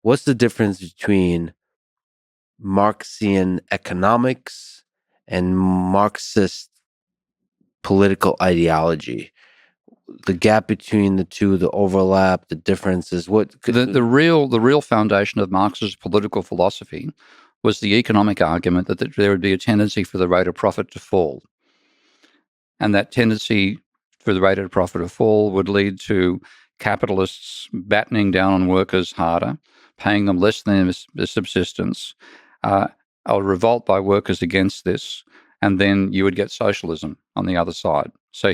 what's the difference between Marxian economics and Marxist political ideology? The gap between the two, the overlap, the differences. What the real foundation of Marx's political philosophy was the economic argument that there would be a tendency for the rate of profit to fall, and that tendency for the rate of profit to fall would lead to capitalists battening down on workers harder, paying them less than their subsistence, a revolt by workers against this, and then you would get socialism on the other side. So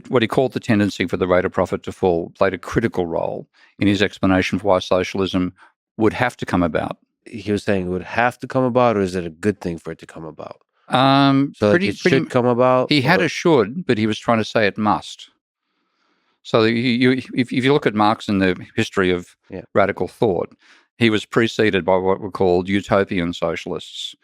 what he called the tendency for the rate of profit to fall played a critical role in his explanation for why socialism would have to come about. He was saying it would have to come about, or is it a good thing for it to come about? So it should come about? He had a should, but he was trying to say it must. So if you look at Marx in the history of radical thought, he was preceded by what were called utopian socialists.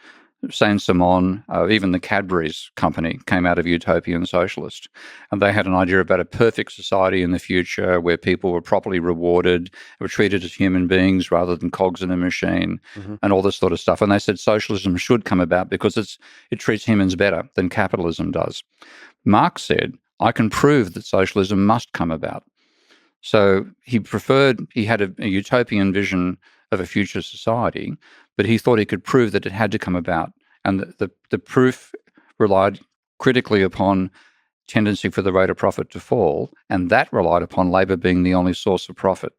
Saint-Simon, even the Cadbury's company came out of utopian socialist. And they had an idea about a perfect society in the future where people were properly rewarded, were treated as human beings rather than cogs in a machine, and all this sort of stuff. And they said socialism should come about because it treats humans better than capitalism does. Marx said, I can prove that socialism must come about. So he had a utopian vision of a future society, but he thought he could prove that it had to come about. And the proof relied critically upon tendency for the rate of profit to fall, and that relied upon labour being the only source of profit.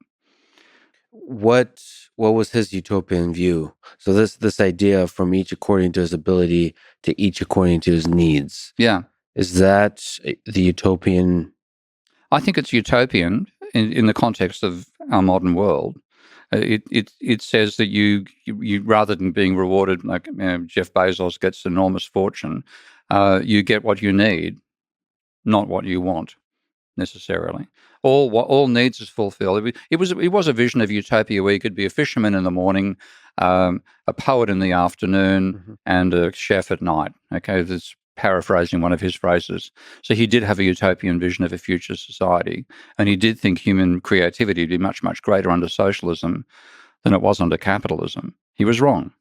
What was his utopian view? So this idea from each according to his ability to each according to his needs. Yeah. Is that the utopian? I think it's utopian in the context of our modern world. It says that you rather than being rewarded like Jeff Bezos gets enormous fortune, you get what you need, not what you want necessarily. All needs is fulfilled. It was a vision of utopia where you could be a fisherman in the morning, a poet in the afternoon, and a chef at night. Okay, that's paraphrasing one of his phrases. So he did have a utopian vision of a future society, and he did think human creativity would be much, much greater under socialism than it was under capitalism. He was wrong.